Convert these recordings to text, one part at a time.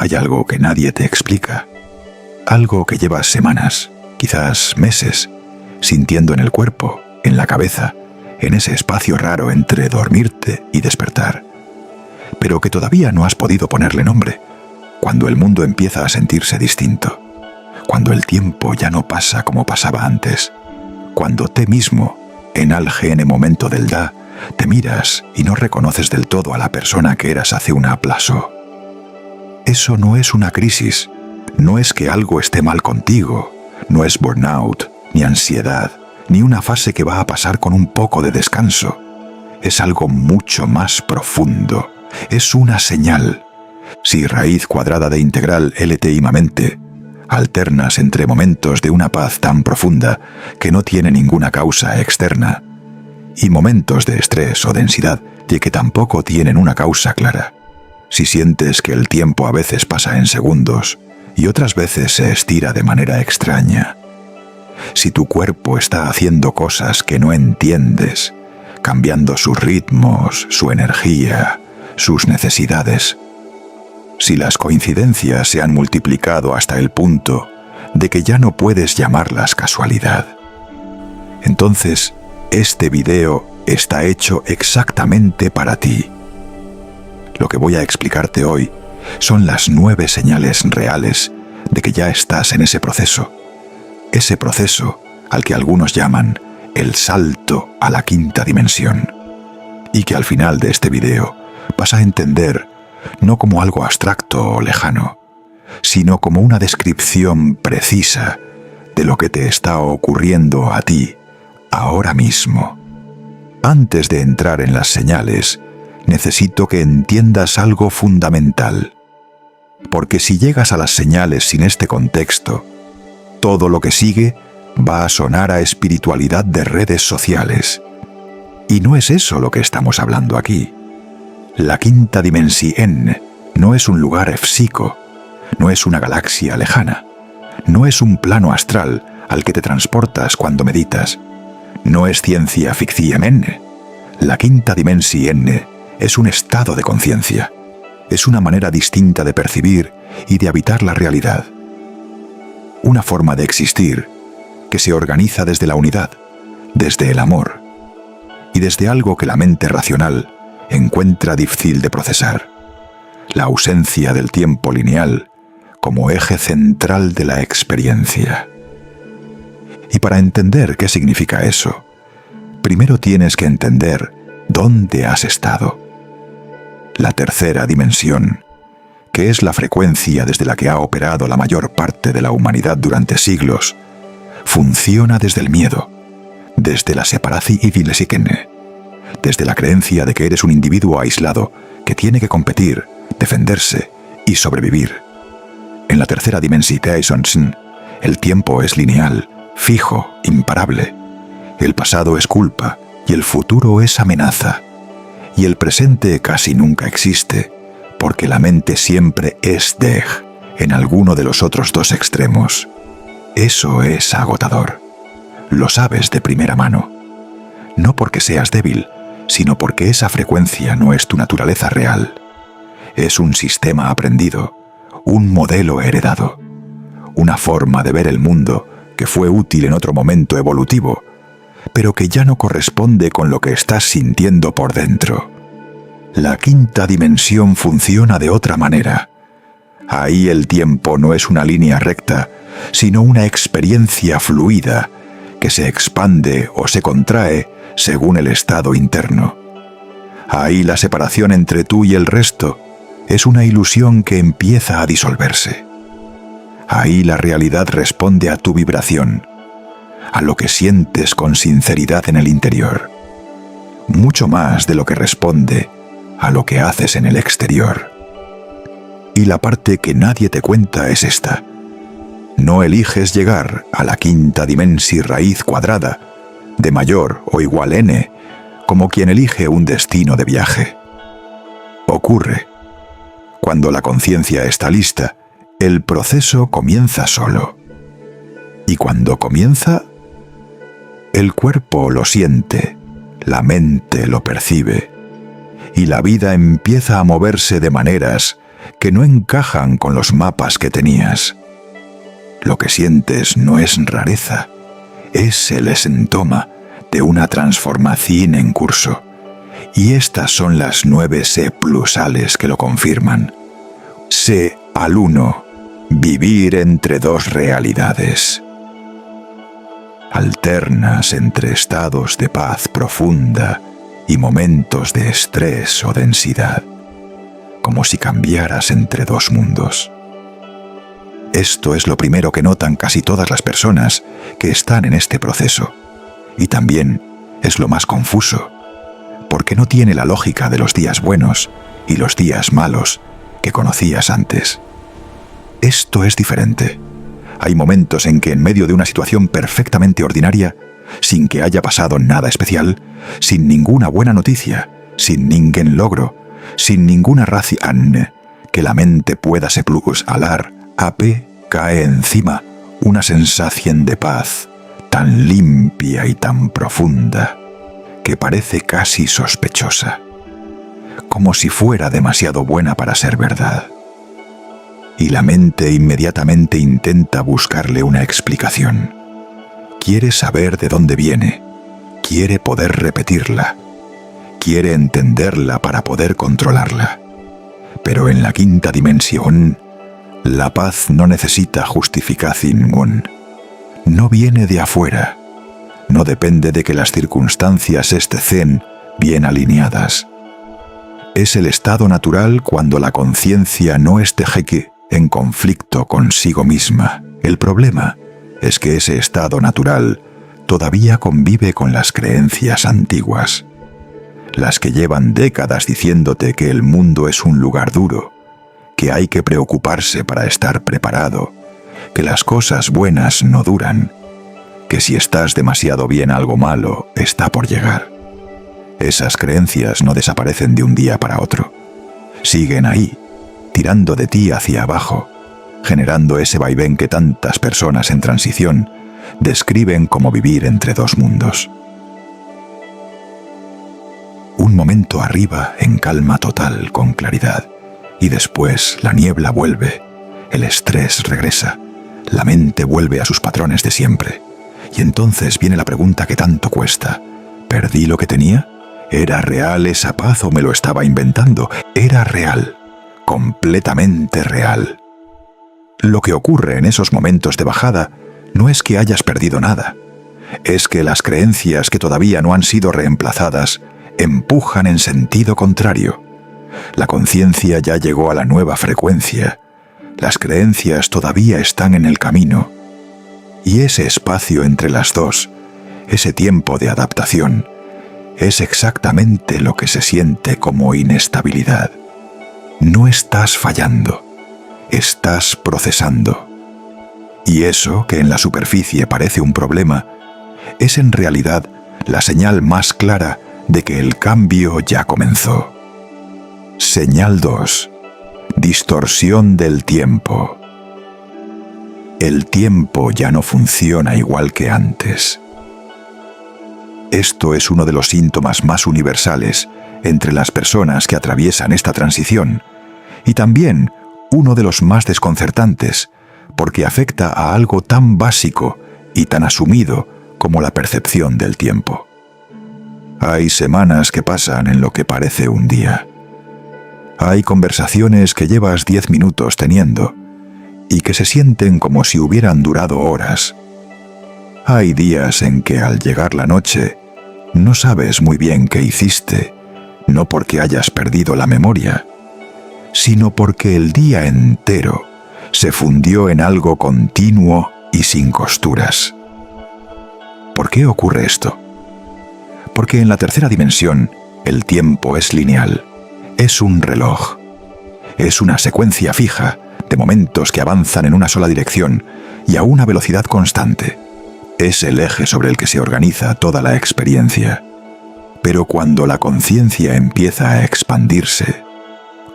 hay algo que nadie te explica. Algo que llevas semanas, quizás meses, sintiendo en el cuerpo, en la cabeza, en ese espacio raro entre dormirte y despertar. Pero que todavía no has podido ponerle nombre. Cuando el mundo empieza a sentirse distinto. Cuando el tiempo ya no pasa como pasaba antes. Cuando tú mismo, en algún momento del da, te miras y no reconoces del todo a la persona que eras hace un aplazo. Eso no es una crisis, no es que algo esté mal contigo, no es burnout, ni ansiedad, ni una fase que va a pasar con un poco de descanso. Es algo mucho más profundo, es una señal. Si raíz cuadrada de integral LTImamente, alternas entre momentos de una paz tan profunda que no tiene ninguna causa externa, y momentos de estrés o densidad de que tampoco tienen una causa clara. Si sientes que el tiempo a veces pasa en segundos y otras veces se estira de manera extraña. Si tu cuerpo está haciendo cosas que no entiendes, cambiando sus ritmos, su energía, sus necesidades. Si las coincidencias se han multiplicado hasta el punto de que ya no puedes llamarlas casualidad. Entonces, este video está hecho exactamente para ti. Lo que voy a explicarte hoy son las 9 señales reales de que ya estás en ese proceso al que algunos llaman el salto a la quinta dimensión, y que al final de este video vas a entender no como algo abstracto o lejano, sino como una descripción precisa de lo que te está ocurriendo a ti ahora mismo. Antes de entrar en las señales, necesito que entiendas algo fundamental. Porque si llegas a las señales sin este contexto, todo lo que sigue va a sonar a espiritualidad de redes sociales. Y no es eso lo que estamos hablando aquí. La quinta dimensión no es un lugar físico, no es una galaxia lejana, no es un plano astral al que te transportas cuando meditas. No es ciencia ficción. La quinta dimensión es un estado de conciencia. Es una manera distinta de percibir y de habitar la realidad. Una forma de existir que se organiza desde la unidad, desde el amor y desde algo que la mente racional encuentra difícil de procesar. La ausencia del tiempo lineal como eje central de la experiencia. Y para entender qué significa eso, primero tienes que entender dónde has estado. La tercera dimensión, que es la frecuencia desde la que ha operado la mayor parte de la humanidad durante siglos, funciona desde el miedo, desde la separación y desde la creencia de que eres un individuo aislado que tiene que competir, defenderse y sobrevivir. En la tercera dimensión, el tiempo es lineal, fijo, imparable. El pasado es culpa y el futuro es amenaza. Y el presente casi nunca existe, porque la mente siempre es en alguno de los otros dos extremos. Eso es agotador. Lo sabes de primera mano. No porque seas débil, sino porque esa frecuencia no es tu naturaleza real. Es un sistema aprendido, un modelo heredado, una forma de ver el mundo que fue útil en otro momento evolutivo, pero que ya no corresponde con lo que estás sintiendo por dentro. La quinta dimensión funciona de otra manera. Ahí el tiempo no es una línea recta, sino una experiencia fluida que se expande o se contrae según el estado interno. Ahí la separación entre tú y el resto es una ilusión que empieza a disolverse. Ahí la realidad responde a tu vibración, a lo que sientes con sinceridad en el interior, mucho más de lo que responde a lo que haces en el exterior. Y la parte que nadie te cuenta es esta. No eliges llegar a la quinta dimensión raíz cuadrada, de mayor o igual n, como quien elige un destino de viaje. Ocurre. Cuando la conciencia está lista, el proceso comienza solo. Y cuando comienza, el cuerpo lo siente, la mente lo percibe, y la vida empieza a moverse de maneras que no encajan con los mapas que tenías. Lo que sientes no es rareza, es el síntoma de una transformación en curso. Y estas son las 9 C plusales que lo confirman. C al 1. Vivir entre dos realidades. Alternas entre estados de paz profunda y momentos de estrés o densidad, como si cambiaras entre dos mundos. Esto es lo primero que notan casi todas las personas que están en este proceso, y también es lo más confuso, porque no tiene la lógica de los días buenos y los días malos que conocías antes. Esto es diferente. Hay momentos en que en medio de una situación perfectamente ordinaria, sin que haya pasado nada especial, sin ninguna buena noticia, sin ningún logro, sin ninguna razón que la mente pueda se plus alar, cae encima una sensación de paz tan limpia y tan profunda que parece casi sospechosa, como si fuera demasiado buena para ser verdad. Y la mente inmediatamente intenta buscarle una explicación. Quiere saber de dónde viene, quiere poder repetirla, quiere entenderla para poder controlarla. Pero en la quinta dimensión, la paz no necesita justificación. No viene de afuera, no depende de que las circunstancias estén bien alineadas. Es el estado natural cuando la conciencia no esté en conflicto consigo misma. El problema es que ese estado natural todavía convive con las creencias antiguas, las que llevan décadas diciéndote que el mundo es un lugar duro, que hay que preocuparse para estar preparado, que las cosas buenas no duran, que si estás demasiado bien algo malo está por llegar. Esas creencias no desaparecen de un día para otro. Siguen ahí, tirando de ti hacia abajo, generando ese vaivén que tantas personas en transición describen como vivir entre dos mundos. Un momento arriba en calma total, con claridad, y después la niebla vuelve, el estrés regresa, la mente vuelve a sus patrones de siempre. Y entonces viene la pregunta que tanto cuesta: ¿perdí lo que tenía? ¿Era real esa paz o me lo estaba inventando? Era real, completamente real. Lo que ocurre en esos momentos de bajada no es que hayas perdido nada, es que las creencias que todavía no han sido reemplazadas empujan en sentido contrario. La conciencia ya llegó a la nueva frecuencia, las creencias todavía están en el camino, y ese espacio entre las dos, ese tiempo de adaptación, es exactamente lo que se siente como inestabilidad. No estás fallando, estás procesando. Y eso, que en la superficie parece un problema, es en realidad la señal más clara de que el cambio ya comenzó. Señal 2. Distorsión del tiempo. El tiempo ya no funciona igual que antes. Esto es uno de los síntomas más universales entre las personas que atraviesan esta transición, y también uno de los más desconcertantes, porque afecta a algo tan básico y tan asumido como la percepción del tiempo. Hay semanas que pasan en lo que parece un día. Hay conversaciones que llevas 10 minutos teniendo y que se sienten como si hubieran durado horas. Hay días en que al llegar la noche no sabes muy bien qué hiciste, no porque hayas perdido la memoria, sino porque el día entero se fundió en algo continuo y sin costuras. ¿Por qué ocurre esto? Porque en la tercera dimensión el tiempo es lineal, es un reloj, es una secuencia fija de momentos que avanzan en una sola dirección y a una velocidad constante. Es el eje sobre el que se organiza toda la experiencia. Pero cuando la conciencia empieza a expandirse,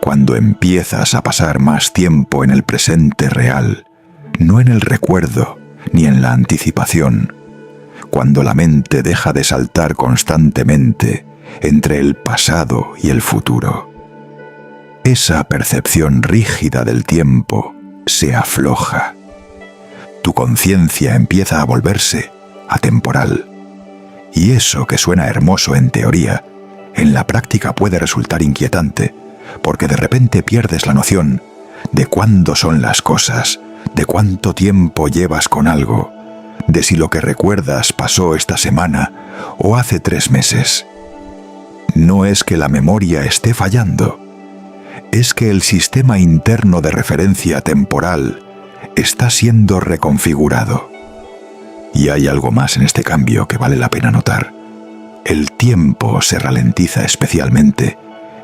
cuando empiezas a pasar más tiempo en el presente real, no en el recuerdo ni en la anticipación, cuando la mente deja de saltar constantemente entre el pasado y el futuro, esa percepción rígida del tiempo se afloja. Tu conciencia empieza a volverse atemporal. Y eso que suena hermoso en teoría, en la práctica puede resultar inquietante, porque de repente pierdes la noción de cuándo son las cosas, de cuánto tiempo llevas con algo, de si lo que recuerdas pasó esta semana o hace 3 meses. No es que la memoria esté fallando, es que el sistema interno de referencia temporal está siendo reconfigurado. Y hay algo más en este cambio que vale la pena notar. El tiempo se ralentiza especialmente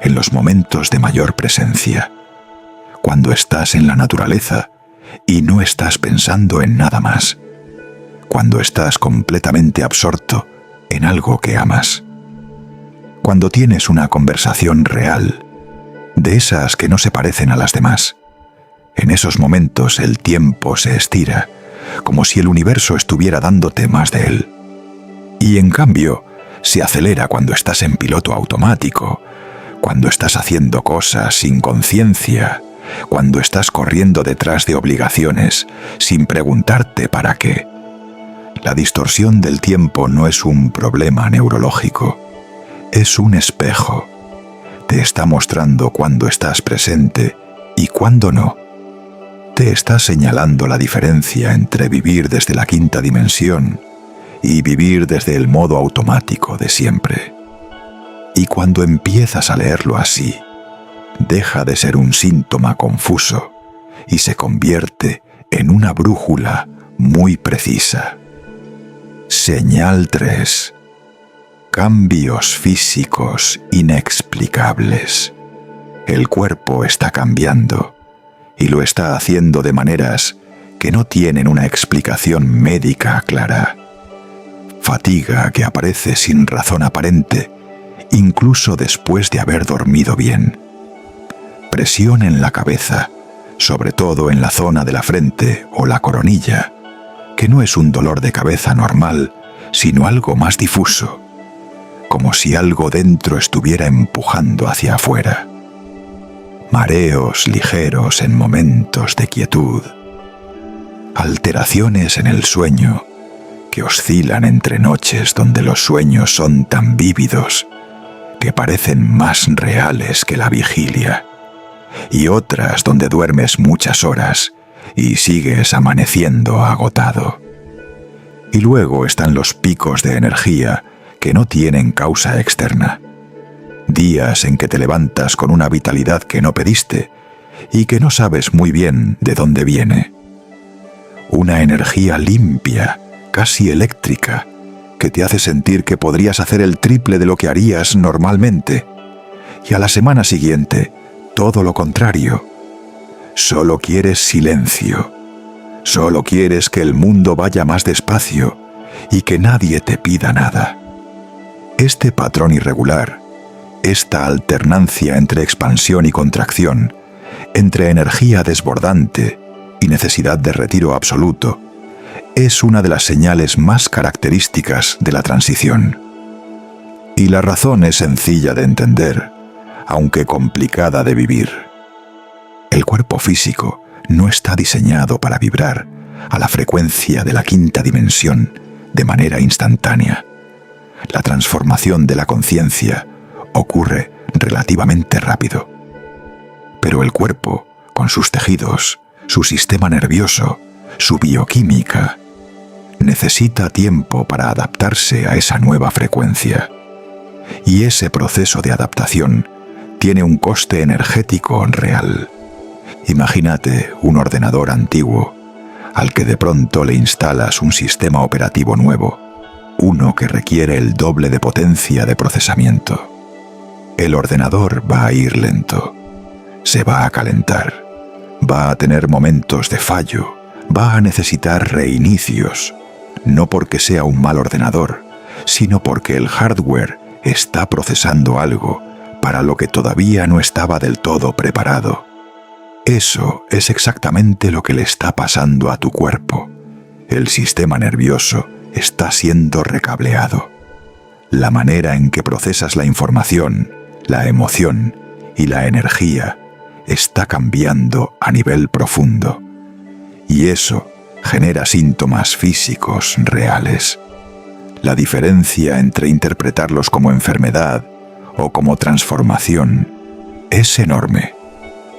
en los momentos de mayor presencia, cuando estás en la naturaleza y no estás pensando en nada más, cuando estás completamente absorto en algo que amas, cuando tienes una conversación real, de esas que no se parecen a las demás. En esos momentos el tiempo se estira, como si el universo estuviera dándote más de él. Y en cambio, se acelera cuando estás en piloto automático, cuando estás haciendo cosas sin conciencia, cuando estás corriendo detrás de obligaciones, sin preguntarte para qué. La distorsión del tiempo no es un problema neurológico, es un espejo. Te está mostrando cuándo estás presente y cuándo no. Te está señalando la diferencia entre vivir desde la quinta dimensión y vivir desde el modo automático de siempre. Y cuando empiezas a leerlo así, deja de ser un síntoma confuso y se convierte en una brújula muy precisa. Señal 3. Cambios físicos inexplicables. El cuerpo está cambiando y lo está haciendo de maneras que no tienen una explicación médica clara. Fatiga que aparece sin razón aparente, incluso después de haber dormido bien. Presión en la cabeza, sobre todo en la zona de la frente o la coronilla, que no es un dolor de cabeza normal, sino algo más difuso, como si algo dentro estuviera empujando hacia afuera. Mareos ligeros en momentos de quietud. Alteraciones en el sueño, que oscilan entre noches donde los sueños son tan vívidos que parecen más reales que la vigilia, y otras donde duermes muchas horas y sigues amaneciendo agotado. Y luego están los picos de energía que no tienen causa externa. Días en que te levantas con una vitalidad que no pediste y que no sabes muy bien de dónde viene. Una energía limpia, casi eléctrica, que te hace sentir que podrías hacer el triple de lo que harías normalmente. Y a la semana siguiente, todo lo contrario. Solo quieres silencio. Solo quieres que el mundo vaya más despacio y que nadie te pida nada. Este patrón irregular, esta alternancia entre expansión y contracción, entre energía desbordante y necesidad de retiro absoluto, es una de las señales más características de la transición. Y la razón es sencilla de entender, aunque complicada de vivir. El cuerpo físico no está diseñado para vibrar a la frecuencia de la quinta dimensión de manera instantánea. La transformación de la conciencia ocurre relativamente rápido. Pero el cuerpo, con sus tejidos, su sistema nervioso, su bioquímica, necesita tiempo para adaptarse a esa nueva frecuencia. Y ese proceso de adaptación tiene un coste energético real. Imagínate un ordenador antiguo al que de pronto le instalas un sistema operativo nuevo, uno que requiere el doble de potencia de procesamiento. El ordenador va a ir lento, se va a calentar, va a tener momentos de fallo, va a necesitar reinicios, no porque sea un mal ordenador, sino porque el hardware está procesando algo para lo que todavía no estaba del todo preparado. Eso es exactamente lo que le está pasando a tu cuerpo. El sistema nervioso está siendo recableado. La manera en que procesas la información, la emoción y la energía está cambiando a nivel profundo. Y eso genera síntomas físicos reales. La diferencia entre interpretarlos como enfermedad o como transformación es enorme,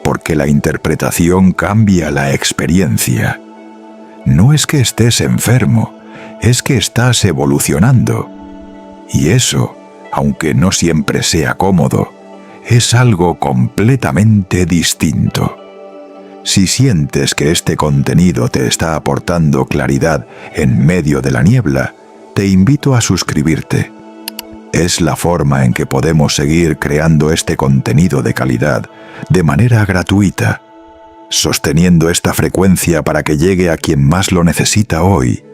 porque la interpretación cambia la experiencia. No es que estés enfermo, es que estás evolucionando. Y eso, aunque no siempre sea cómodo, es algo completamente distinto. Si sientes que este contenido te está aportando claridad en medio de la niebla, te invito a suscribirte. Es la forma en que podemos seguir creando este contenido de calidad de manera gratuita, sosteniendo esta frecuencia para que llegue a quien más lo necesita hoy.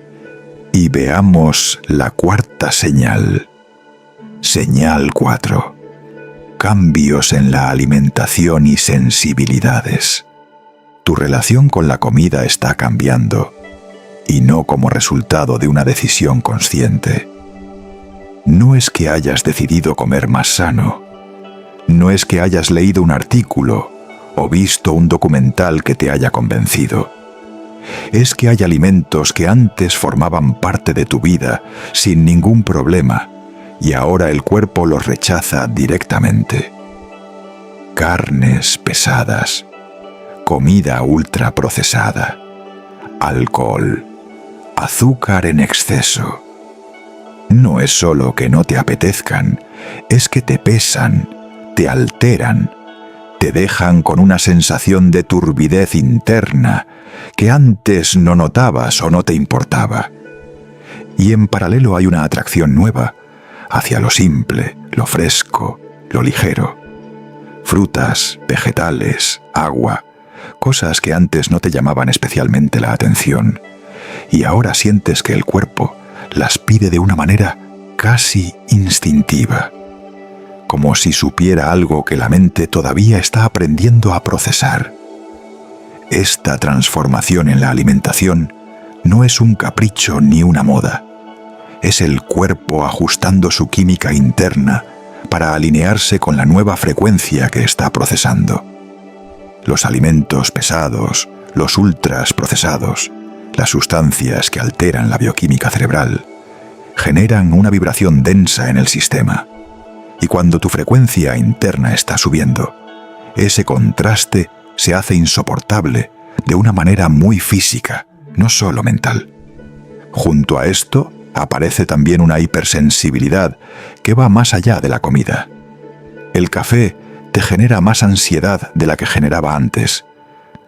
Y veamos la cuarta señal. Señal 4. Cambios en la alimentación y sensibilidades. Tu relación con la comida está cambiando, y no como resultado de una decisión consciente. No es que hayas decidido comer más sano, no es que hayas leído un artículo o visto un documental que te haya convencido. Es que hay alimentos que antes formaban parte de tu vida sin ningún problema y ahora el cuerpo los rechaza directamente. Carnes pesadas, comida ultraprocesada, alcohol, azúcar en exceso. No es solo que no te apetezcan, es que te pesan, te alteran, te dejan con una sensación de turbidez interna que antes no notabas o no te importaba. Y en paralelo hay una atracción nueva hacia lo simple, lo fresco, lo ligero. Frutas, vegetales, agua, cosas que antes no te llamaban especialmente la atención. Y ahora sientes que el cuerpo las pide de una manera casi instintiva, como si supiera algo que la mente todavía está aprendiendo a procesar. Esta transformación en la alimentación no es un capricho ni una moda. Es el cuerpo ajustando su química interna para alinearse con la nueva frecuencia que está procesando. Los alimentos pesados, los ultras procesados, las sustancias que alteran la bioquímica cerebral, generan una vibración densa en el sistema. Y cuando tu frecuencia interna está subiendo, ese contraste se hace insoportable de una manera muy física, no solo mental. Junto a esto aparece también una hipersensibilidad que va más allá de la comida. El café te genera más ansiedad de la que generaba antes.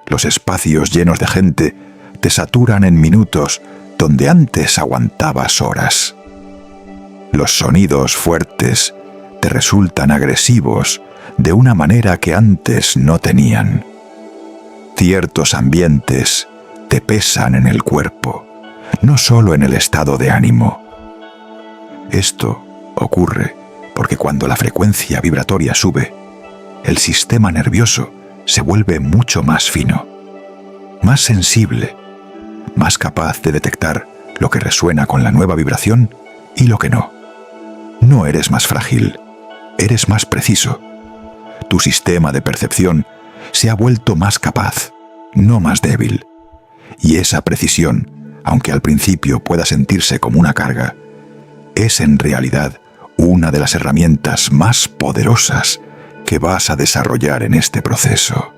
Los espacios llenos de gente te saturan en minutos donde antes aguantabas horas. Los sonidos fuertes te resultan agresivos de una manera que antes no tenían. Ciertos ambientes te pesan en el cuerpo, no solo en el estado de ánimo. Esto ocurre porque cuando la frecuencia vibratoria sube, el sistema nervioso se vuelve mucho más fino, más sensible, más capaz de detectar lo que resuena con la nueva vibración y lo que no. No eres más frágil, eres más preciso. Tu sistema de percepción se ha vuelto más capaz, no más débil. Y esa precisión, aunque al principio pueda sentirse como una carga, es en realidad una de las herramientas más poderosas que vas a desarrollar en este proceso.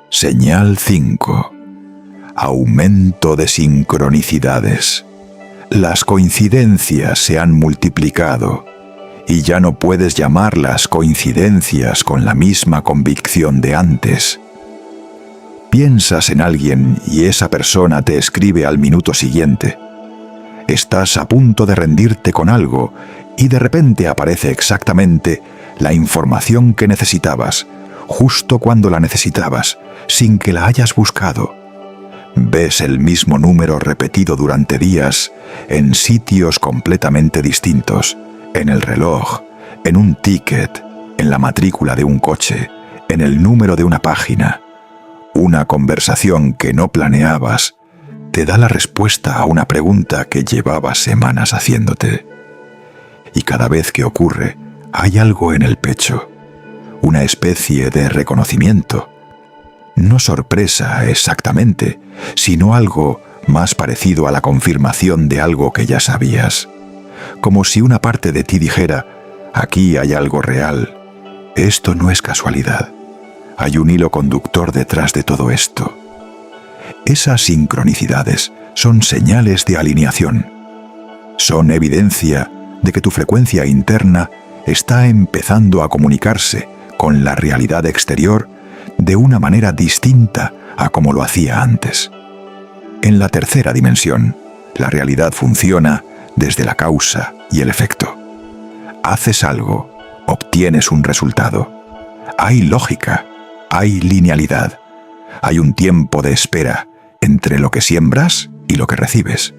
Señal 5. Aumento de sincronicidades. Las coincidencias se han multiplicado y ya no puedes llamarlas coincidencias con la misma convicción de antes. Piensas en alguien y esa persona te escribe al minuto siguiente. Estás a punto de rendirte con algo y de repente aparece exactamente la información que necesitabas, justo cuando la necesitabas, sin que la hayas buscado. Ves el mismo número repetido durante días en sitios completamente distintos, en el reloj, en un ticket, en la matrícula de un coche, en el número de una página. Una conversación que no planeabas te da la respuesta a una pregunta que llevabas semanas haciéndote. Y cada vez que ocurre, hay algo en el pecho, una especie de reconocimiento. No sorpresa exactamente, sino algo más parecido a la confirmación de algo que ya sabías. Como si una parte de ti dijera: aquí hay algo real, esto no es casualidad, hay un hilo conductor detrás de todo esto. Esas sincronicidades son señales de alineación. Son evidencia de que tu frecuencia interna está empezando a comunicarse con la realidad exterior de una manera distinta a como lo hacía antes. En la tercera dimensión, la realidad funciona desde la causa y el efecto. Haces algo, obtienes un resultado. Hay lógica, hay linealidad, hay un tiempo de espera entre lo que siembras y lo que recibes.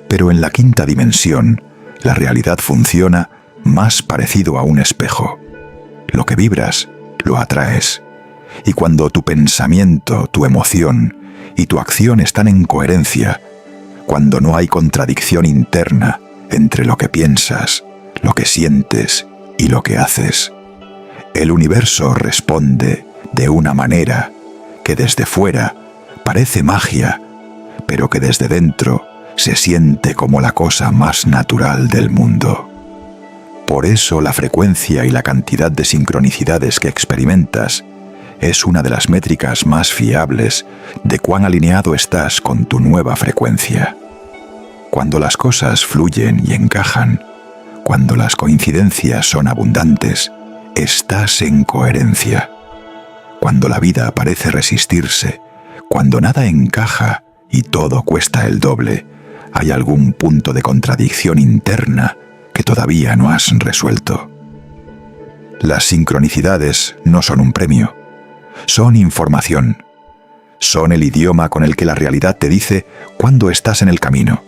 Pero en la quinta dimensión, la realidad funciona más parecido a un espejo. Lo que vibras, lo atraes. Y cuando tu pensamiento, tu emoción y tu acción están en coherencia, cuando no hay contradicción interna entre lo que piensas, lo que sientes y lo que haces, el universo responde de una manera que desde fuera parece magia, pero que desde dentro se siente como la cosa más natural del mundo. Por eso la frecuencia y la cantidad de sincronicidades que experimentas es una de las métricas más fiables de cuán alineado estás con tu nueva frecuencia. Cuando las cosas fluyen y encajan, cuando las coincidencias son abundantes, estás en coherencia. Cuando la vida parece resistirse, cuando nada encaja y todo cuesta el doble, hay algún punto de contradicción interna que todavía no has resuelto. Las sincronicidades no son un premio, son información. Son el idioma con el que la realidad te dice cuándo estás en el camino.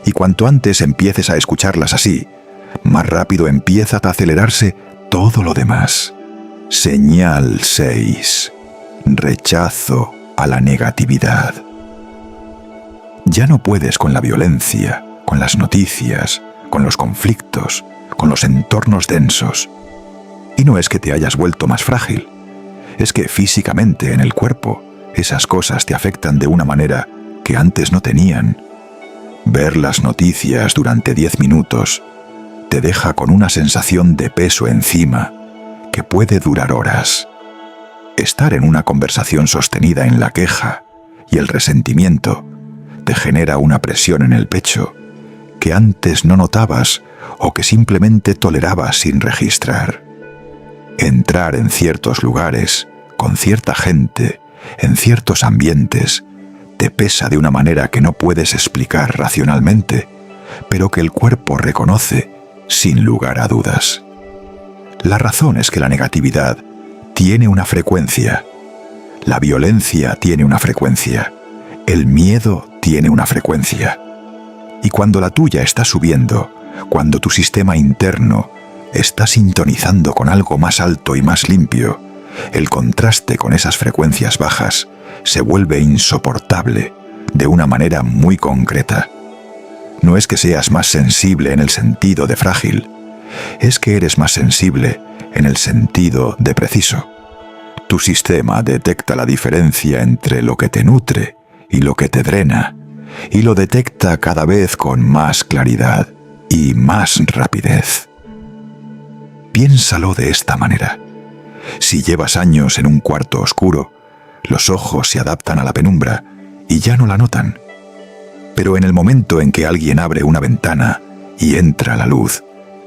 Y cuanto antes empieces a escucharlas así, más rápido empieza a acelerarse todo lo demás. Señal 6. Rechazo a la negatividad. Ya no puedes con la violencia, con las noticias, con los conflictos, con los entornos densos. Y no es que te hayas vuelto más frágil, es que físicamente en el cuerpo esas cosas te afectan de una manera que antes no tenían. Ver las noticias durante 10 minutos te deja con una sensación de peso encima que puede durar horas. Estar en una conversación sostenida en la queja y el resentimiento te genera una presión en el pecho que antes no notabas o que simplemente tolerabas sin registrar. Entrar en ciertos lugares, con cierta gente, en ciertos ambientes, te pesa de una manera que no puedes explicar racionalmente, pero que el cuerpo reconoce sin lugar a dudas. La razón es que la negatividad tiene una frecuencia, la violencia tiene una frecuencia, el miedo tiene una frecuencia. Y cuando la tuya está subiendo, cuando tu sistema interno está sintonizando con algo más alto y más limpio, el contraste con esas frecuencias bajas se vuelve insoportable de una manera muy concreta. No es que seas más sensible en el sentido de frágil, es que eres más sensible en el sentido de preciso. Tu sistema detecta la diferencia entre lo que te nutre y lo que te drena, y lo detecta cada vez con más claridad y más rapidez. Piénsalo de esta manera. Si llevas años en un cuarto oscuro, los ojos se adaptan a la penumbra y ya no la notan. Pero en el momento en que alguien abre una ventana y entra la luz,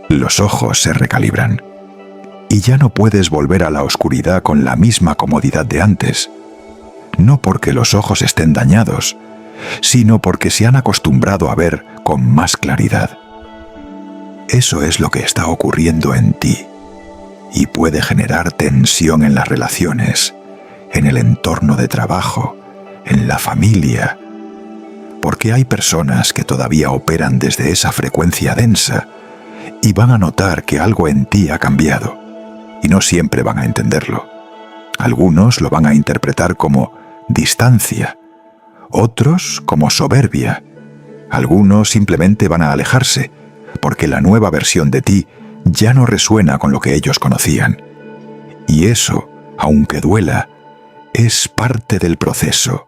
los ojos se recalibran. Y ya no puedes volver a la oscuridad con la misma comodidad de antes. No porque los ojos estén dañados, sino porque se han acostumbrado a ver con más claridad. Eso es lo que está ocurriendo en ti y puede generar tensión en las relaciones, en el entorno de trabajo, en la familia, porque hay personas que todavía operan desde esa frecuencia densa y van a notar que algo en ti ha cambiado y no siempre van a entenderlo. Algunos lo van a interpretar como distancia, otros como soberbia, algunos simplemente van a alejarse porque la nueva versión de ti ya no resuena con lo que ellos conocían. Y eso, aunque duela, es parte del proceso.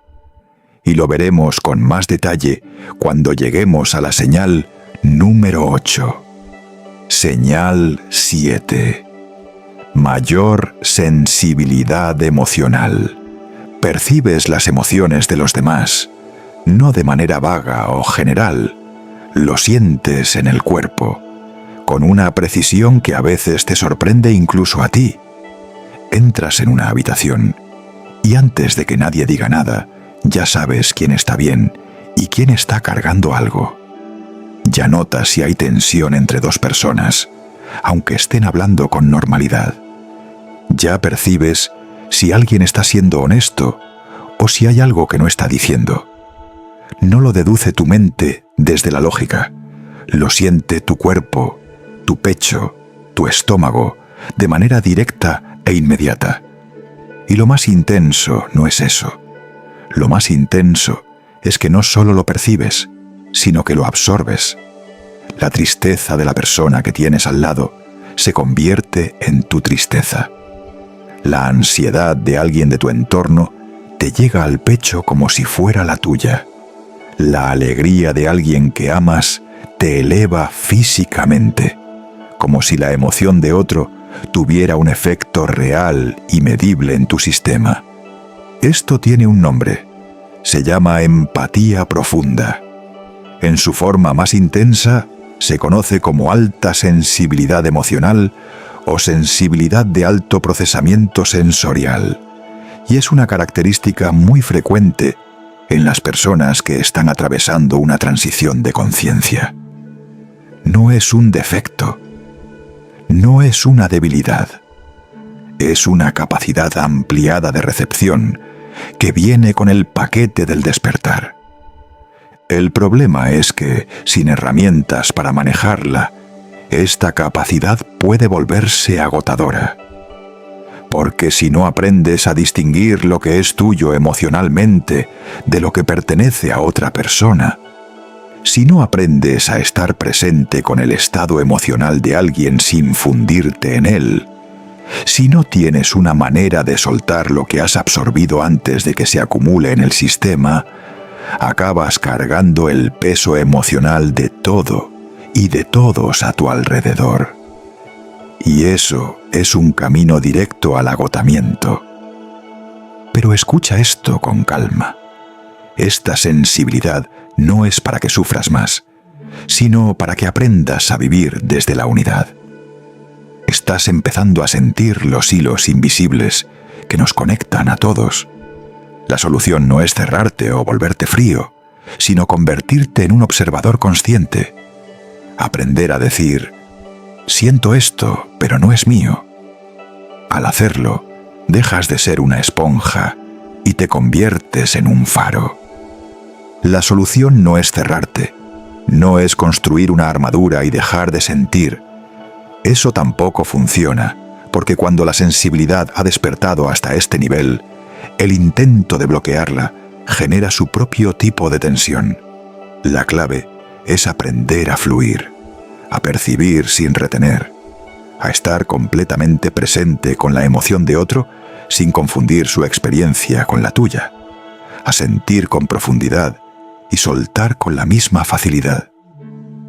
Y lo veremos con más detalle cuando lleguemos a la señal número 8. Señal 7. Mayor sensibilidad emocional. Percibes las emociones de los demás, no de manera vaga o general. Lo sientes en el cuerpo, con una precisión que a veces te sorprende incluso a ti. Entras en una habitación y antes de que nadie diga nada, ya sabes quién está bien y quién está cargando algo. Ya notas si hay tensión entre dos personas, aunque estén hablando con normalidad. Ya percibes si alguien está siendo honesto o si hay algo que no está diciendo. No lo deduce tu mente desde la lógica, lo siente tu cuerpo, tu pecho, tu estómago, de manera directa e inmediata. Y lo más intenso no es eso. Lo más intenso es que no solo lo percibes, sino que lo absorbes. La tristeza de la persona que tienes al lado se convierte en tu tristeza. La ansiedad de alguien de tu entorno te llega al pecho como si fuera la tuya. La alegría de alguien que amas te eleva físicamente, como si la emoción de otro tuviera un efecto real y medible en tu sistema. Esto tiene un nombre. Se llama empatía profunda. En su forma más intensa, se conoce como alta sensibilidad emocional o sensibilidad de alto procesamiento sensorial, y es una característica muy frecuente en las personas que están atravesando una transición de conciencia. No es un defecto, no es una debilidad, es una capacidad ampliada de recepción que viene con el paquete del despertar. El problema es que, sin herramientas para manejarla, esta capacidad puede volverse agotadora. Porque si no aprendes a distinguir lo que es tuyo emocionalmente de lo que pertenece a otra persona, si no aprendes a estar presente con el estado emocional de alguien sin fundirte en él, si no tienes una manera de soltar lo que has absorbido antes de que se acumule en el sistema, acabas cargando el peso emocional de todo y de todos a tu alrededor. Y eso es un camino directo al agotamiento. Pero escucha esto con calma. Esta sensibilidad no es para que sufras más, sino para que aprendas a vivir desde la unidad. Estás empezando a sentir los hilos invisibles que nos conectan a todos. La solución no es cerrarte o volverte frío, sino convertirte en un observador consciente. Aprender a decir, siento esto, pero no es mío. Al hacerlo, dejas de ser una esponja y te conviertes en un faro. La solución no es cerrarte, no es construir una armadura y dejar de sentir. Eso tampoco funciona, porque cuando la sensibilidad ha despertado hasta este nivel, el intento de bloquearla genera su propio tipo de tensión. La clave es aprender a fluir, a percibir sin retener, a estar completamente presente con la emoción de otro sin confundir su experiencia con la tuya, a sentir con profundidad y soltar con la misma facilidad.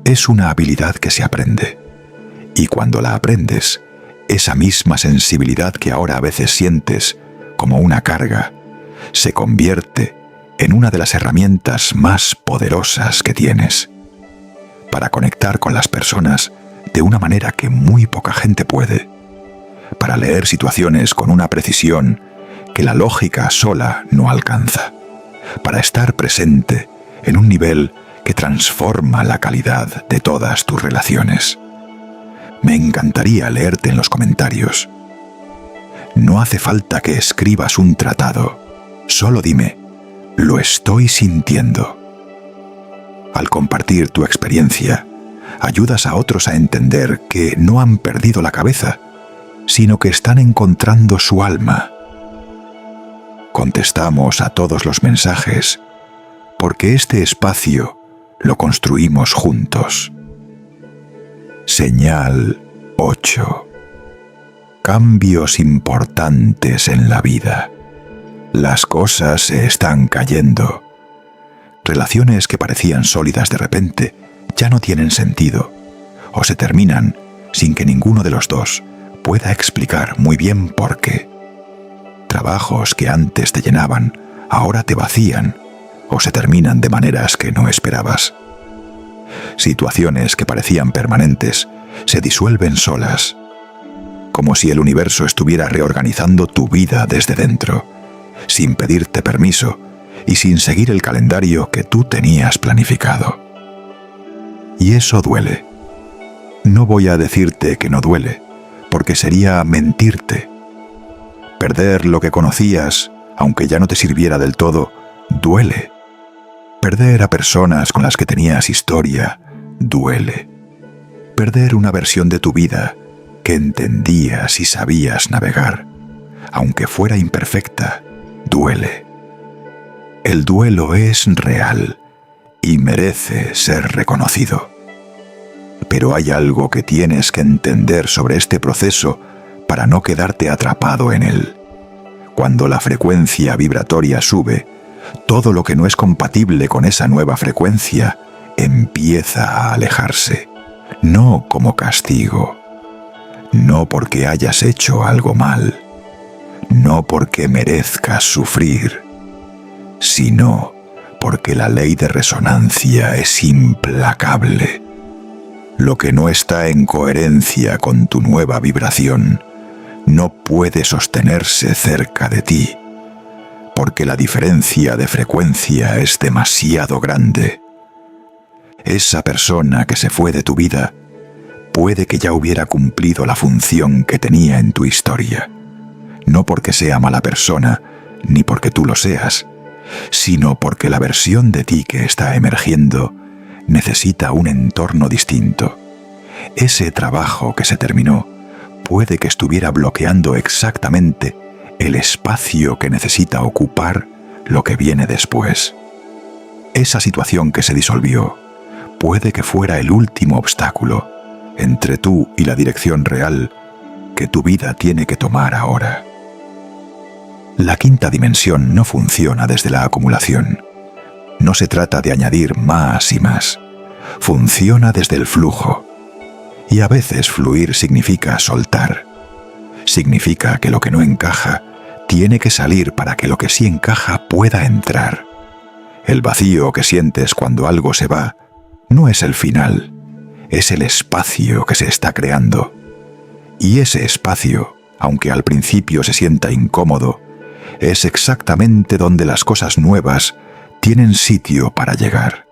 Es una habilidad que se aprende, y cuando la aprendes, esa misma sensibilidad que ahora a veces sientes como una carga, se convierte en una de las herramientas más poderosas que tienes para conectar con las personas de una manera que muy poca gente puede, para leer situaciones con una precisión que la lógica sola no alcanza, para estar presente en un nivel que transforma la calidad de todas tus relaciones. Me encantaría leerte en los comentarios. No hace falta que escribas un tratado, solo dime, lo estoy sintiendo. Al compartir tu experiencia, ayudas a otros a entender que no han perdido la cabeza, sino que están encontrando su alma. Contestamos a todos los mensajes, porque este espacio lo construimos juntos. Señal 8. cambios importantes en la vida. Las cosas se están cayendo. Relaciones que parecían sólidas de repente ya no tienen sentido o se terminan sin que ninguno de los dos pueda explicar muy bien por qué. Trabajos que antes te llenaban ahora te vacían o se terminan de maneras que no esperabas. Situaciones que parecían permanentes se disuelven solas, como si el universo estuviera reorganizando tu vida desde dentro, sin pedirte permiso y sin seguir el calendario que tú tenías planificado. Y eso duele. No voy a decirte que no duele, porque sería mentirte. Perder lo que conocías, aunque ya no te sirviera del todo, duele. Perder a personas con las que tenías historia, duele. Perder una versión de tu vida que entendías y sabías navegar, aunque fuera imperfecta, duele. El duelo es real y merece ser reconocido. Pero hay algo que tienes que entender sobre este proceso para no quedarte atrapado en él. Cuando la frecuencia vibratoria sube, todo lo que no es compatible con esa nueva frecuencia empieza a alejarse, no como castigo, no porque hayas hecho algo mal, no porque merezcas sufrir, sino porque la ley de resonancia es implacable. Lo que no está en coherencia con tu nueva vibración no puede sostenerse cerca de ti, porque la diferencia de frecuencia es demasiado grande. Esa persona que se fue de tu vida puede que ya hubiera cumplido la función que tenía en tu historia, no porque sea mala persona, ni porque tú lo seas, sino porque la versión de ti que está emergiendo necesita un entorno distinto. Ese trabajo que se terminó puede que estuviera bloqueando exactamente el espacio que necesita ocupar lo que viene después. Esa situación que se disolvió puede que fuera el último obstáculo entre tú y la dirección real que tu vida tiene que tomar ahora. La quinta dimensión no funciona desde la acumulación. No se trata de añadir más y más. Funciona desde el flujo. Y a veces fluir significa soltar. Significa que lo que no encaja tiene que salir para que lo que sí encaja pueda entrar. El vacío que sientes cuando algo se va no es el final, es el espacio que se está creando. Y ese espacio, aunque al principio se sienta incómodo, es exactamente donde las cosas nuevas tienen sitio para llegar.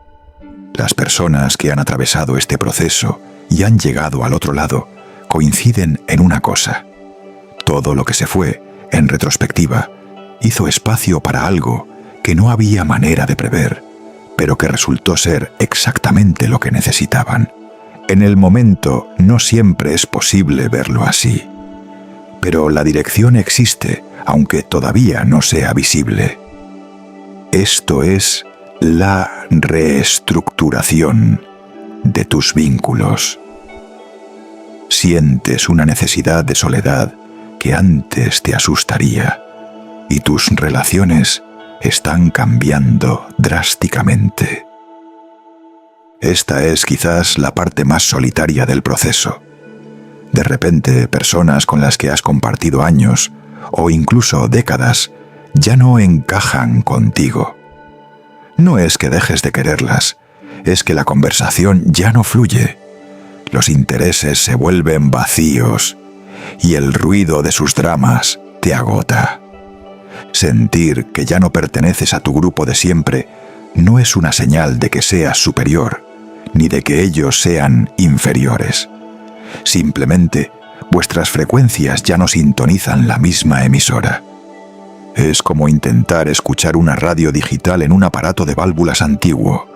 Las personas que han atravesado este proceso y han llegado al otro lado coinciden en una cosa. Todo lo que se fue, en retrospectiva, hizo espacio para algo que no había manera de prever, pero que resultó ser exactamente lo que necesitaban. En el momento no siempre es posible verlo así, pero la dirección existe, aunque todavía no sea visible. Esto es la reestructuración de tus vínculos. Sientes una necesidad de soledad que antes te asustaría, y tus relaciones están cambiando drásticamente. Esta es quizás la parte más solitaria del proceso. De repente, personas con las que has compartido años o incluso décadas ya no encajan contigo. No es que dejes de quererlas, es que la conversación ya no fluye. Los intereses se vuelven vacíos y el ruido de sus dramas te agota. Sentir que ya no perteneces a tu grupo de siempre no es una señal de que seas superior, ni de que ellos sean inferiores. Simplemente, vuestras frecuencias ya no sintonizan la misma emisora. Es como intentar escuchar una radio digital en un aparato de válvulas antiguo.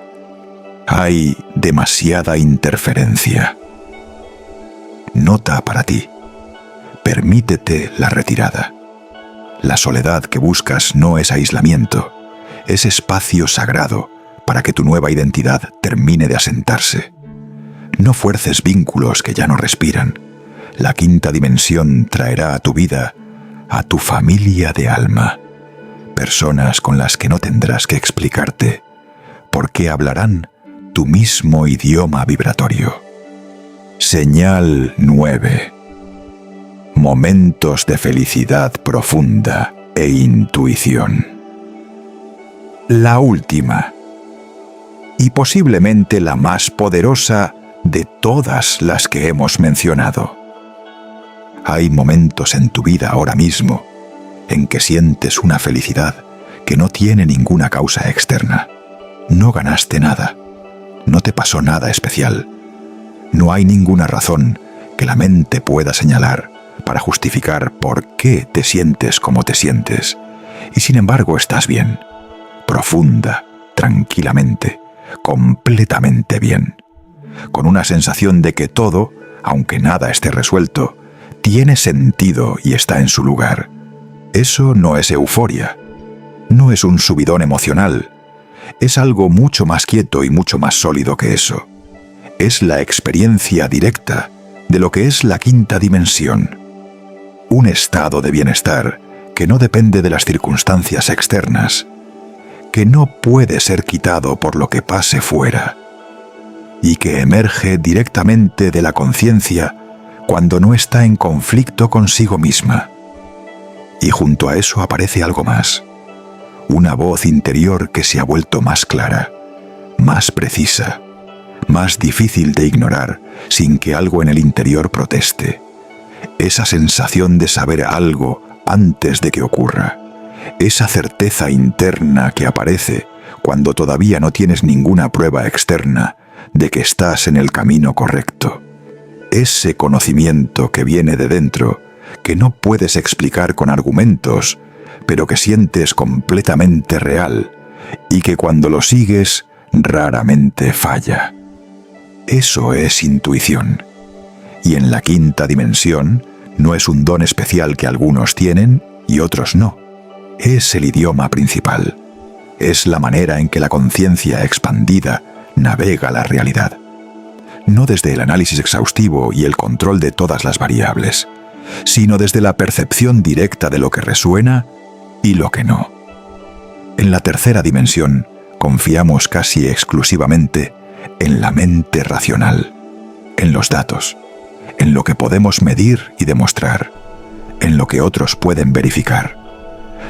Hay demasiada interferencia. Nota para ti. Permítete la retirada. La soledad que buscas no es aislamiento, es espacio sagrado para que tu nueva identidad termine de asentarse. No fuerces vínculos que ya no respiran. la quinta dimensión traerá a tu vida a tu familia de alma, personas con las que no tendrás que explicarte, porque hablarán tu mismo idioma vibratorio. Señal 9. Momentos de felicidad profunda e intuición. La última, y posiblemente la más poderosa de todas las que hemos mencionado. Hay momentos en tu vida ahora mismo en que sientes una felicidad que no tiene ninguna causa externa. No ganaste nada, no te pasó nada especial. No hay ninguna razón que la mente pueda señalar para justificar por qué te sientes como te sientes. Y sin embargo estás bien, profunda, tranquilamente, completamente bien, con una sensación de que todo, aunque nada esté resuelto, tiene sentido y está en su lugar. Eso no es euforia, no es un subidón emocional, es algo mucho más quieto y mucho más sólido que eso. Es la experiencia directa de lo que es la quinta dimensión. Un estado de bienestar que no depende de las circunstancias externas, que no puede ser quitado por lo que pase fuera, y que emerge directamente de la conciencia cuando no está en conflicto consigo misma. Y junto a eso aparece algo más, una voz interior que se ha vuelto más clara, más precisa, más difícil de ignorar sin que algo en el interior proteste. Esa sensación de saber algo antes de que ocurra, esa certeza interna que aparece cuando todavía no tienes ninguna prueba externa de que estás en el camino correcto. Ese conocimiento que viene de dentro, que no puedes explicar con argumentos, pero que sientes completamente real y que cuando lo sigues raramente falla. Eso es intuición. Y en la quinta dimensión no es un don especial que algunos tienen y otros no. Es el idioma principal. Es la manera en que la conciencia expandida navega la realidad. No desde el análisis exhaustivo y el control de todas las variables, sino desde la percepción directa de lo que resuena y lo que no. En la tercera dimensión confiamos casi exclusivamente en la mente racional, en los datos, en lo que podemos medir y demostrar, en lo que otros pueden verificar.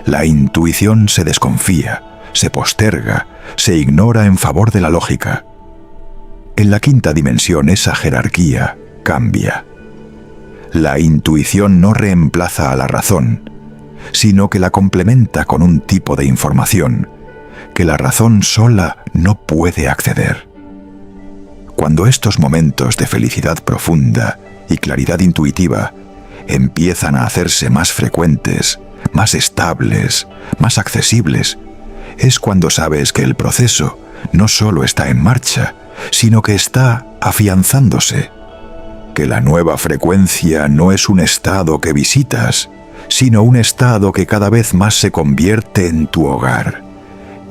La intuición se desconfía, se posterga, se ignora en favor de la lógica. En la quinta dimensión esa jerarquía cambia. La intuición no reemplaza a la razón, sino que la complementa con un tipo de información que la razón sola no puede acceder. Cuando estos momentos de felicidad profunda y claridad intuitiva empiezan a hacerse más frecuentes, más estables, más accesibles, es cuando sabes que el proceso no solo está en marcha, sino que está afianzándose, que la nueva frecuencia no es un estado que visitas, sino un estado que cada vez más se convierte en tu hogar.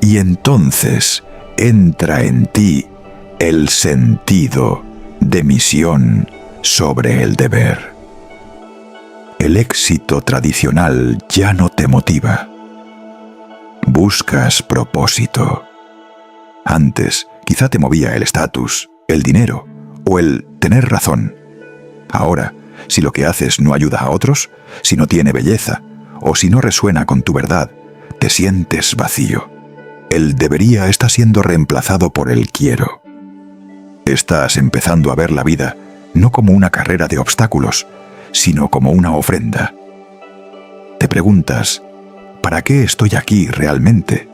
Y entonces entra en ti el sentido de misión sobre el deber. El éxito tradicional ya no te motiva. Buscas propósito. Antes, quizá te movía el estatus, el dinero o el tener razón. Ahora, si lo que haces no ayuda a otros, si no tiene belleza o si no resuena con tu verdad, te sientes vacío. El debería está siendo reemplazado por el quiero. Estás empezando a ver la vida no como una carrera de obstáculos, sino como una ofrenda. Te preguntas, ¿para qué estoy aquí realmente?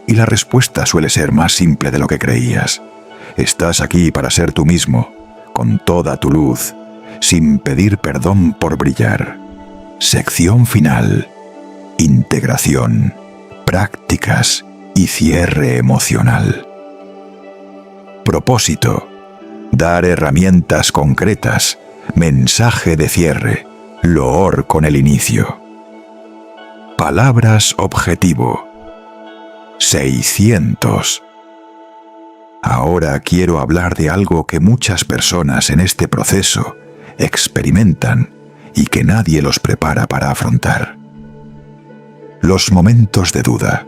Y la respuesta suele ser más simple de lo que creías. Estás aquí para ser tú mismo, con toda tu luz, sin pedir perdón por brillar. Sección final. Integración, prácticas y cierre emocional. Propósito. Dar herramientas concretas. Mensaje de cierre. Loor con el inicio. Palabras objetivo. 600. Ahora quiero hablar de algo que muchas personas en este proceso experimentan y que nadie los prepara para afrontar. Los momentos de duda,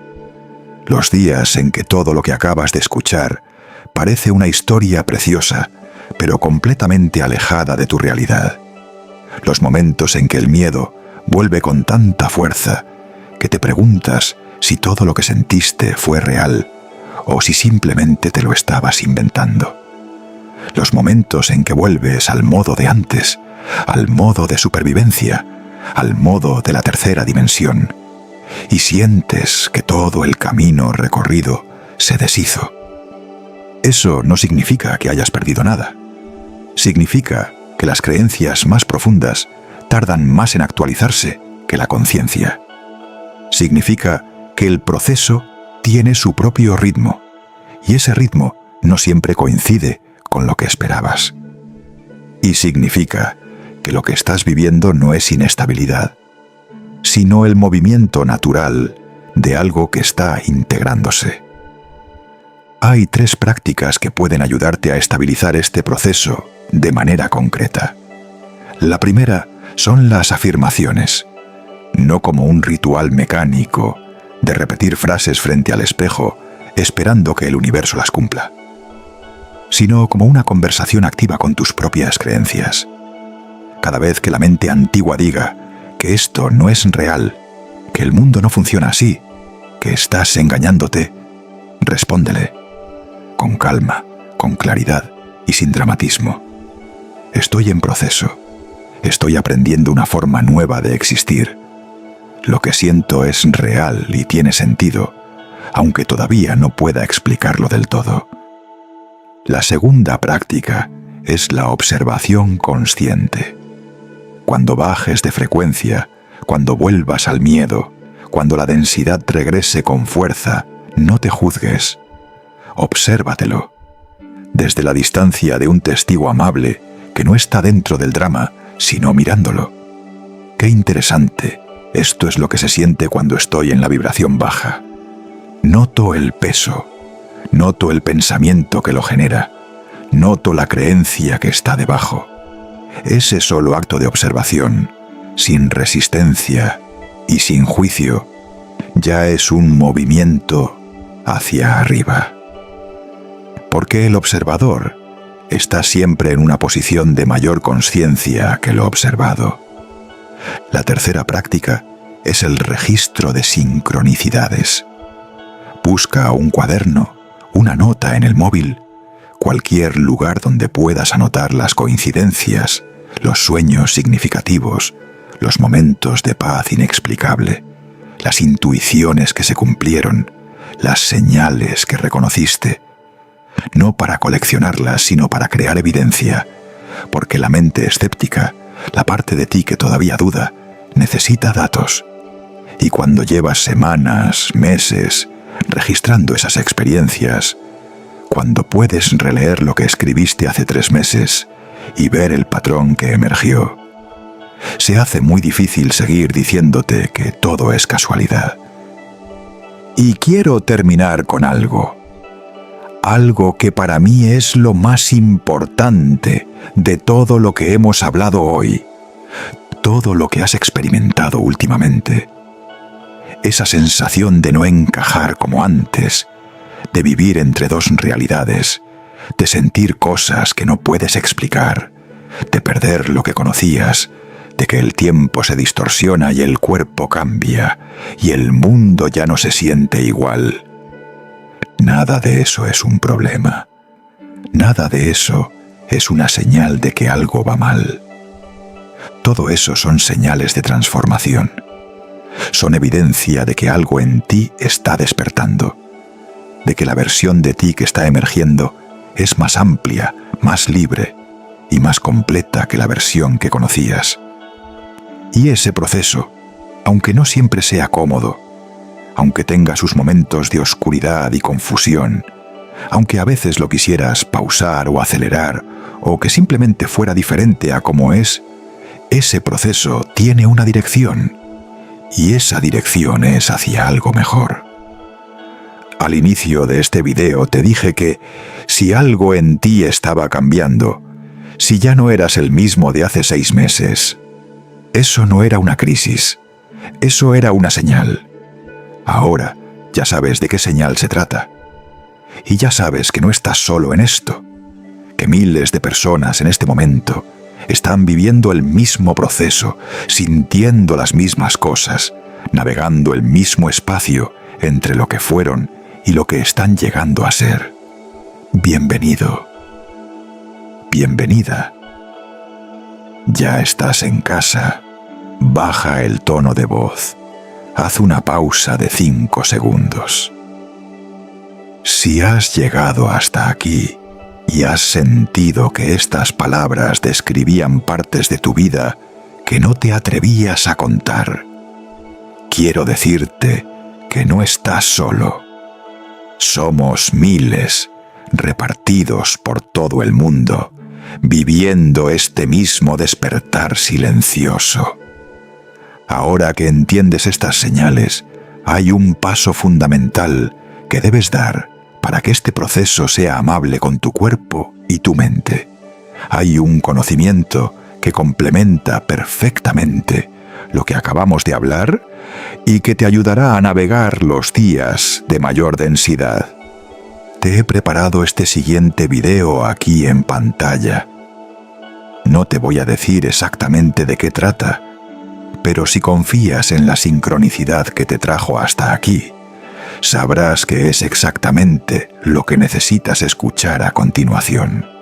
los días en que todo lo que acabas de escuchar parece una historia preciosa, pero completamente alejada de tu realidad. Los momentos en que el miedo vuelve con tanta fuerza que te preguntas si todo lo que sentiste fue real o si simplemente te lo estabas inventando. Los momentos en que vuelves al modo de antes, al modo de supervivencia, al modo de la tercera dimensión, y sientes que todo el camino recorrido se deshizo. Eso no significa que hayas perdido nada. Significa que las creencias más profundas tardan más en actualizarse que la conciencia. Significa que el proceso tiene su propio ritmo, y ese ritmo no siempre coincide con lo que esperabas. Y significa que lo que estás viviendo no es inestabilidad, sino el movimiento natural de algo que está integrándose. Hay 3 prácticas que pueden ayudarte a estabilizar este proceso de manera concreta. La primera son las afirmaciones, no como un ritual mecánico de repetir frases frente al espejo esperando que el universo las cumpla, sino como una conversación activa con tus propias creencias. Cada vez que la mente antigua diga que esto no es real, que el mundo no funciona así, que estás engañándote, respóndele, con calma, con claridad y sin dramatismo. Estoy en proceso. Estoy aprendiendo una forma nueva de existir. Lo que siento es real y tiene sentido, aunque todavía no pueda explicarlo del todo. La segunda práctica es la observación consciente. Cuando bajes de frecuencia, cuando vuelvas al miedo, cuando la densidad regrese con fuerza, no te juzgues. Obsérvatelo. Desde la distancia de un testigo amable que no está dentro del drama, sino mirándolo. Qué interesante. Esto es lo que se siente cuando estoy en la vibración baja. Noto el peso. Noto el pensamiento que lo genera. Noto la creencia que está debajo. Ese solo acto de observación, sin resistencia y sin juicio, ya es un movimiento hacia arriba. Porque el observador está siempre en una posición de mayor consciencia que lo observado. La tercera práctica es el registro de sincronicidades. Busca un cuaderno, una nota en el móvil, cualquier lugar donde puedas anotar las coincidencias, los sueños significativos, los momentos de paz inexplicable, las intuiciones que se cumplieron, las señales que reconociste. No para coleccionarlas, sino para crear evidencia, porque la mente escéptica, la parte de ti que todavía duda, necesita datos. Y cuando llevas semanas, meses, registrando esas experiencias, cuando puedes releer lo que escribiste hace 3 meses y ver el patrón que emergió, se hace muy difícil seguir diciéndote que todo es casualidad. Y quiero terminar con algo que para mí es lo más importante de todo lo que hemos hablado hoy, todo lo que has experimentado últimamente. Esa sensación de no encajar como antes, de vivir entre 2 realidades, de sentir cosas que no puedes explicar, de perder lo que conocías, de que el tiempo se distorsiona y el cuerpo cambia, y el mundo ya no se siente igual. Nada de eso es un problema. Nada de eso es una señal de que algo va mal. Todo eso son señales de transformación. Son evidencia de que algo en ti está despertando, de que la versión de ti que está emergiendo es más amplia, más libre y más completa que la versión que conocías. Y ese proceso, aunque no siempre sea cómodo, aunque tenga sus momentos de oscuridad y confusión, aunque a veces lo quisieras pausar o acelerar, o que simplemente fuera diferente a como es, ese proceso tiene una dirección, y esa dirección es hacia algo mejor. Al inicio de este video te dije que si algo en ti estaba cambiando, Si ya no eras el mismo de hace 6 meses. Eso no era una crisis. Eso era una señal. Ahora ya sabes de qué señal se trata. Y ya sabes que no estás solo en esto. Que miles de personas en este momento están viviendo el mismo proceso, sintiendo las mismas cosas, navegando el mismo espacio entre lo que fueron y lo que están llegando a ser. Bienvenido. Bienvenida. Ya estás en casa. Baja el tono de voz. Haz una pausa de 5 segundos. Si has llegado hasta aquí y has sentido que estas palabras describían partes de tu vida que no te atrevías a contar, quiero decirte que no estás solo. Somos miles, repartidos por todo el mundo, viviendo este mismo despertar silencioso. Ahora que entiendes estas señales, hay un paso fundamental que debes dar para que este proceso sea amable con tu cuerpo y tu mente. Hay un conocimiento que complementa perfectamente lo que acabamos de hablar y que te ayudará a navegar los días de mayor densidad. Te he preparado este siguiente video aquí en pantalla. No te voy a decir exactamente de qué trata, pero si confías en la sincronicidad que te trajo hasta aquí, sabrás que es exactamente lo que necesitas escuchar a continuación.